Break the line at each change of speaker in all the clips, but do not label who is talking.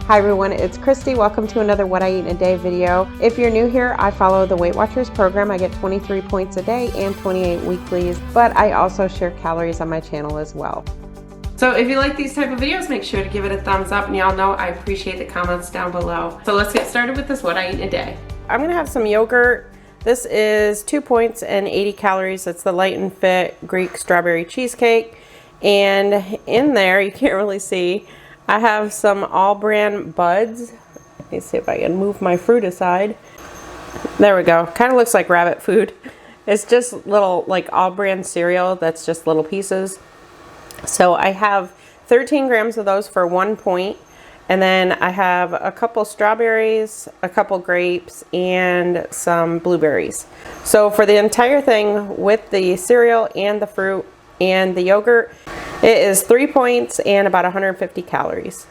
Hi everyone, it's Kristi. Welcome to another What I Eat in a Day video. If you're new here, I follow the Weight Watchers program. I get 23 points a day and 28 weeklies, but I also share calories on my channel as well. So if you like these type of videos, make sure to give it a thumbs up, and y'all know I appreciate the comments down below. So let's get started with this What I Eat in a Day. I'm gonna have some yogurt. This is 2 points and 80 calories. It's the Light and Fit Greek strawberry cheesecake. And in there, you can't really see, I have some all brand buds. Let me see if I can move my fruit aside. There we go. Kind of looks like rabbit food. It's just little like all brand cereal that's just little pieces. So I have 13 grams of those for 1 point. And then I have a couple strawberries, a couple grapes, and some blueberries. So for the entire thing with the cereal and the fruit and the yogurt, it is 3 points and about 150 calories.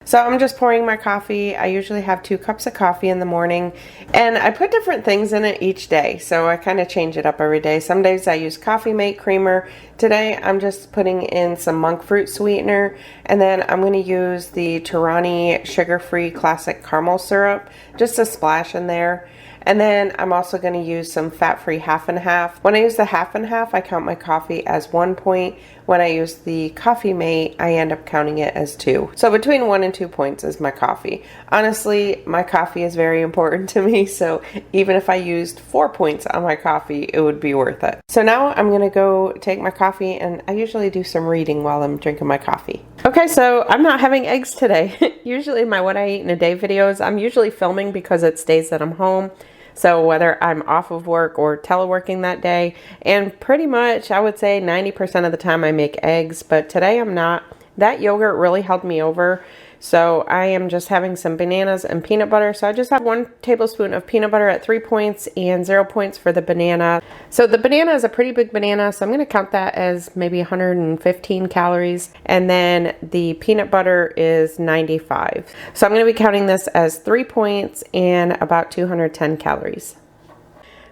So I'm just pouring my coffee. I usually have 2 cups of coffee in the morning, and I put different things in it each day. So I kind of change it up every day. Some days I use Coffee Mate creamer. Today I'm just putting in some monk fruit sweetener, and then I'm going to use the Torani sugar-free classic caramel syrup, just a splash in there. And then I'm also going to use some fat-free half and half. When I use the half and half, I count my coffee as 1 point. When I use the Coffee Mate, I end up counting it as 2. So between 1 and 2 points is my coffee. Honestly, my coffee is very important to me, so even if I used 4 points on my coffee, it would be worth it. So now I'm going to go take my coffee, and I usually do some reading while I'm drinking my coffee. Okay, so I'm not having eggs today. Usually my What I Eat in a Day videos, I'm usually filming because it's days that I'm home. So whether I'm off of work or teleworking that day, and pretty much I would say 90% of the time I make eggs, but today I'm not. That yogurt really held me over. So I am just having some bananas and peanut butter. So I just have 1 tablespoon of peanut butter at 3 points and 0 points for the banana. So the banana is a pretty big banana, so I'm going to count that as maybe 115 calories. And then the peanut butter is 95. So I'm going to be counting this as 3 points and about 210 calories.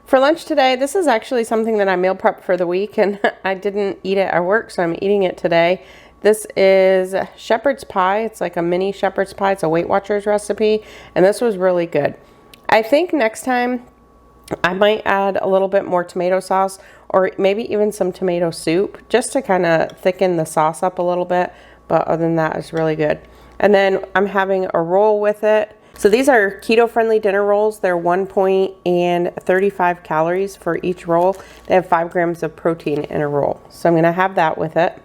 For lunch today, this is actually something that I meal prepped for the week, and I didn't eat it at work, so I'm eating it today. This is shepherd's pie. It's like a mini shepherd's pie. It's a Weight Watchers recipe, and this was really good. I think next time I might add a little bit more tomato sauce, or maybe even some tomato soup, just to kind of thicken the sauce up a little bit. But other than that, it's really good. And then I'm having a roll with it. So these are keto-friendly dinner rolls. They're 1 point and 35 calories for each roll. They have 5 grams of protein in a roll. So I'm going to have that with it.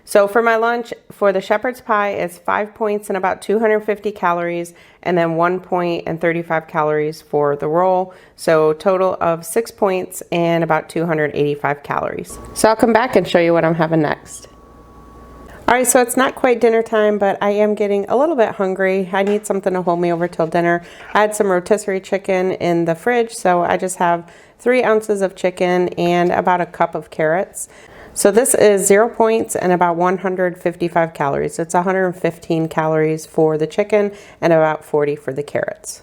So for my lunch, for the shepherd's pie, it's 5 points and about 250 calories, and then 1 point and 35 calories for the roll. So total of 6 points and about 285 calories. So I'll come back and show you what I'm having next. All right, so it's not quite dinner time, but I am getting a little bit hungry. I need something to hold me over till dinner. I had some rotisserie chicken in the fridge, so I just have 3 ounces of chicken and about a cup of carrots. So this is 0 points and about 155 calories. It's 115 calories for the chicken and about 40 for the carrots.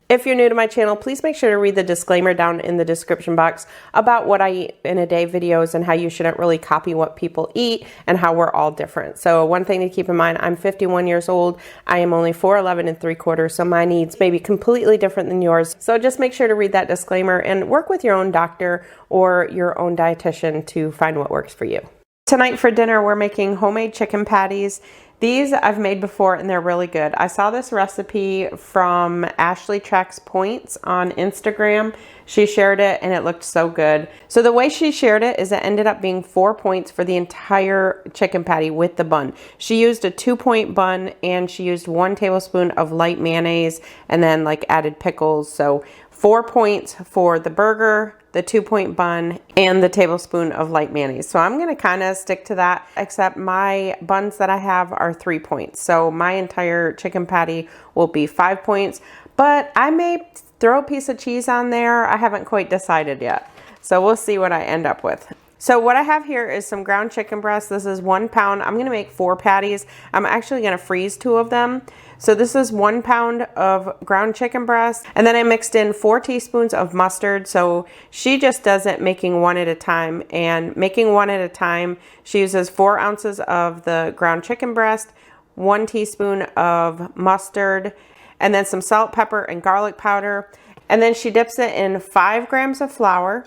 If you're new to my channel, please make sure to read the disclaimer down in the description box about What I Eat in a Day videos and how you shouldn't really copy what people eat and how we're all different. So one thing to keep in mind, I'm 51 years old. I am only 4'11 3/4, so my needs may be completely different than yours. So just make sure to read that disclaimer and work with your own doctor or your own dietitian to find what works for you. Tonight for dinner, we're making homemade chicken patties. These I've made before and they're really good. I saw this recipe from Ashley Tracks Points on Instagram. She shared it and it looked so good. So the way she shared it is it ended up being 4 points for the entire chicken patty with the bun. She used a 2 point bun and she used 1 tablespoon of light mayonnaise and then like added pickles. So 4 points for the burger, the 2 point bun, and the tablespoon of light mayonnaise. So I'm gonna kind of stick to that, except my buns that I have are 3 points. So my entire chicken patty will be 5 points, but I may throw a piece of cheese on there. I haven't quite decided yet. So we'll see what I end up with. So what I have here is some ground chicken breast. This is 1 pound. I'm gonna make 4 patties. I'm actually gonna freeze 2 of them. So this is 1 pound of ground chicken breast. And then I mixed in 4 teaspoons of mustard. So she just does it making 1 at a time. And making 1 at a time, she uses 4 ounces of the ground chicken breast, 1 teaspoon of mustard, and then some salt, pepper, and garlic powder. And then she dips it in 5 grams of flour,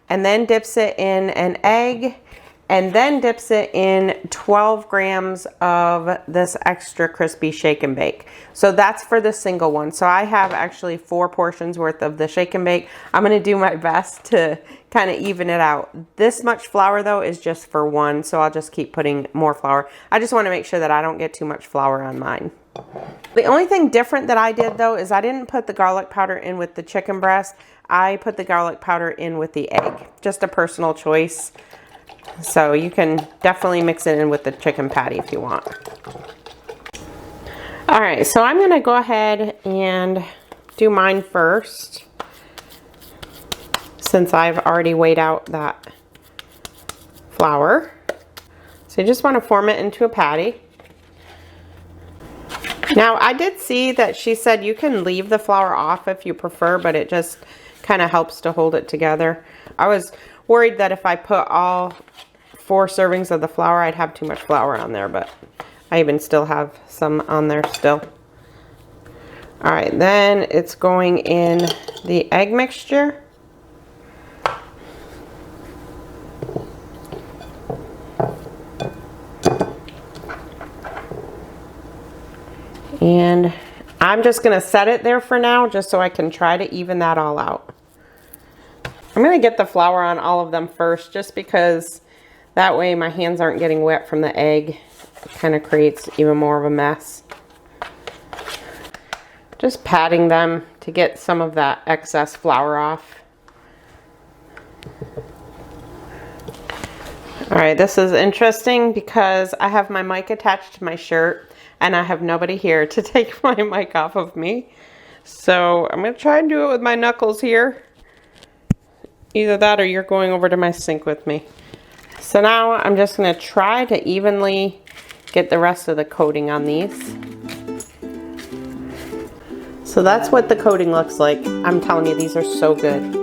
and then dips it in an egg, and then dips it in 12 grams of this extra crispy shake and bake. So that's for the single one. So I have actually 4 portions worth of the shake and bake. I'm gonna do my best to kind of even it out. This much flour though is just for one, so I'll just keep putting more flour. I just wanna make sure that I don't get too much flour on mine. The only thing different that I did though is I didn't put the garlic powder in with the chicken breast. I put the garlic powder in with the egg. Just a personal choice. So you can definitely mix it in with the chicken patty if you want. All right, so I'm gonna go ahead and do mine first, since I've already weighed out that flour. So you just wanna form it into a patty. Now I did see that she said you can leave the flour off if you prefer, but it just kind of helps to hold it together. I was worried that if I put all 4 servings of the flour, I'd have too much flour on there, but I even still have some on there still. All right, then it's going in the egg mixture. And I'm just gonna set it there for now, just so I can try to even that all out. I'm gonna get the flour on all of them first, just because that way my hands aren't getting wet from the egg. It kind of creates even more of a mess. Just patting them to get some of that excess flour off. All right, this is interesting because I have my mic attached to my shirt and I have nobody here to take my mic off of me. So I'm gonna try and do it with my knuckles here. Either that or you're going over to my sink with me. So now I'm just gonna try to evenly get the rest of the coating on these. So that's what the coating looks like. I'm telling you, these are so good.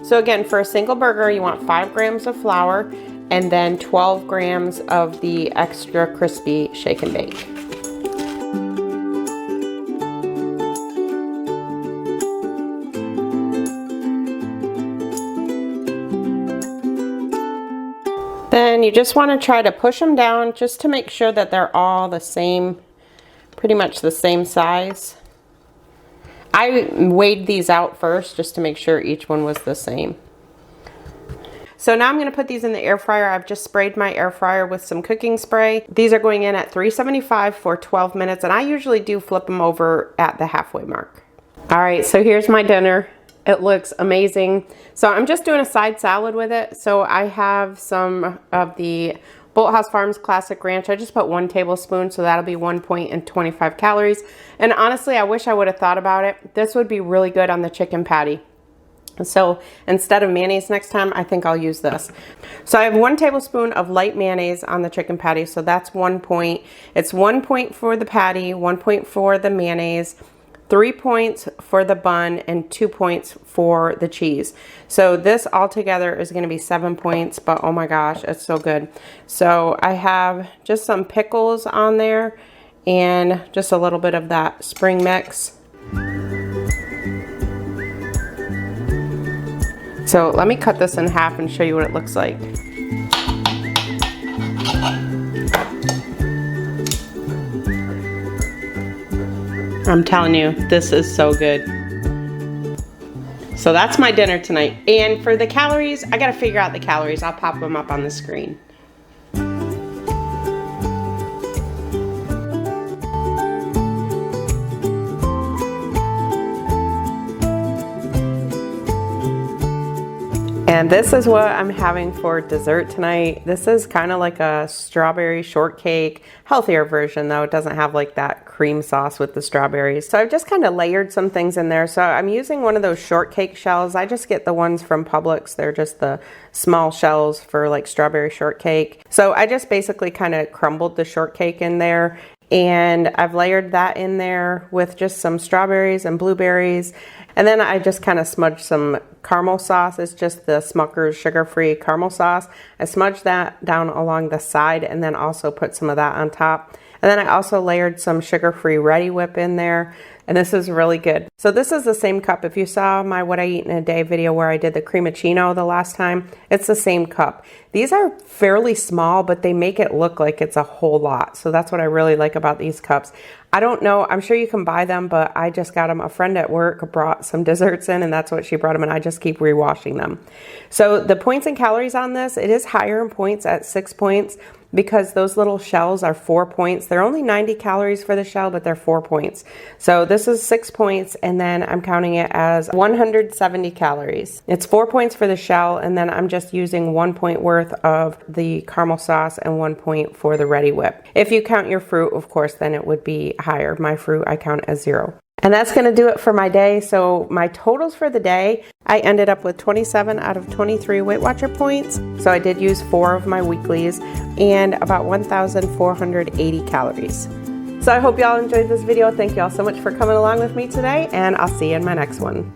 So again, for a single burger, you want 5 grams of flour and then 12 grams of the extra crispy shake and bake. Then you just want to try to push them down just to make sure that they're all the same, pretty much the same size. I weighed these out first just to make sure each one was the same. So now I'm going to put these in the air fryer. I've just sprayed my air fryer with some cooking spray. These are going in at 375 for 12 minutes, and I usually do flip them over at the halfway mark. All right, so here's my dinner. It looks amazing. So I'm just doing a side salad with it. So I have some of the Bolthouse Farms Classic Ranch. I just put 1 tablespoon, so that'll be 1.25 calories. And honestly, I wish I would have thought about it. This would be really good on the chicken patty. So instead of mayonnaise next time, I think I'll use this. So I have 1 tablespoon of light mayonnaise on the chicken patty. So that's 1 point. It's 1 point for the patty, 1 point for the mayonnaise, 3 points for the bun, and 2 points for the cheese. So this altogether is going to be 7 points, but oh my gosh, it's so good. So I have just some pickles on there and just a little bit of that spring mix. So let me cut this in half and show you what it looks like. I'm telling you, this is so good. So that's my dinner tonight. And for the calories, I gotta figure out the calories. I'll pop them up on the screen. And this is what I'm having for dessert tonight. This is kind of like a strawberry shortcake, healthier version though. It doesn't have like that cream sauce with the strawberries. So I've just kind of layered some things in there. So I'm using one of those shortcake shells. I just get the ones from Publix. They're just the small shells for like strawberry shortcake. So I just basically kind of crumbled the shortcake in there And I've layered that in there with just some strawberries and blueberries. And then I just kind of smudged some caramel sauce. It's just the Smucker's sugar-free caramel sauce. I smudged that down along the side and then also put some of that on top. And then I also layered some sugar-free Ready Whip in there. And this is really good. So this is the same cup. If you saw my What I Eat in a Day video where I did the cremachino the last time, it's the same cup. These are fairly small, but they make it look like it's a whole lot. So that's what I really like about these cups. I don't know, I'm sure you can buy them, but I just got them. A friend at work brought some desserts in, and that's what she brought them, and I just keep rewashing them. So the points and calories on this, it is higher in points at 6 points because those little shells are 4 points. They're only 90 calories for the shell, but they're 4 points. So this is 6 points, and then I'm counting it as 170 calories. It's 4 points for the shell, and then I'm just using 1 point worth of the caramel sauce and 1 point for the Ready Whip. If you count your fruit, of course, then it would be higher. My fruit, I count as 0. And that's going to do it for my day. So my totals for the day, I ended up with 27 out of 23 Weight Watcher points. So I did use 4 of my weeklies and about 1,480 calories. So I hope y'all enjoyed this video. Thank y'all so much for coming along with me today, and I'll see you in my next one.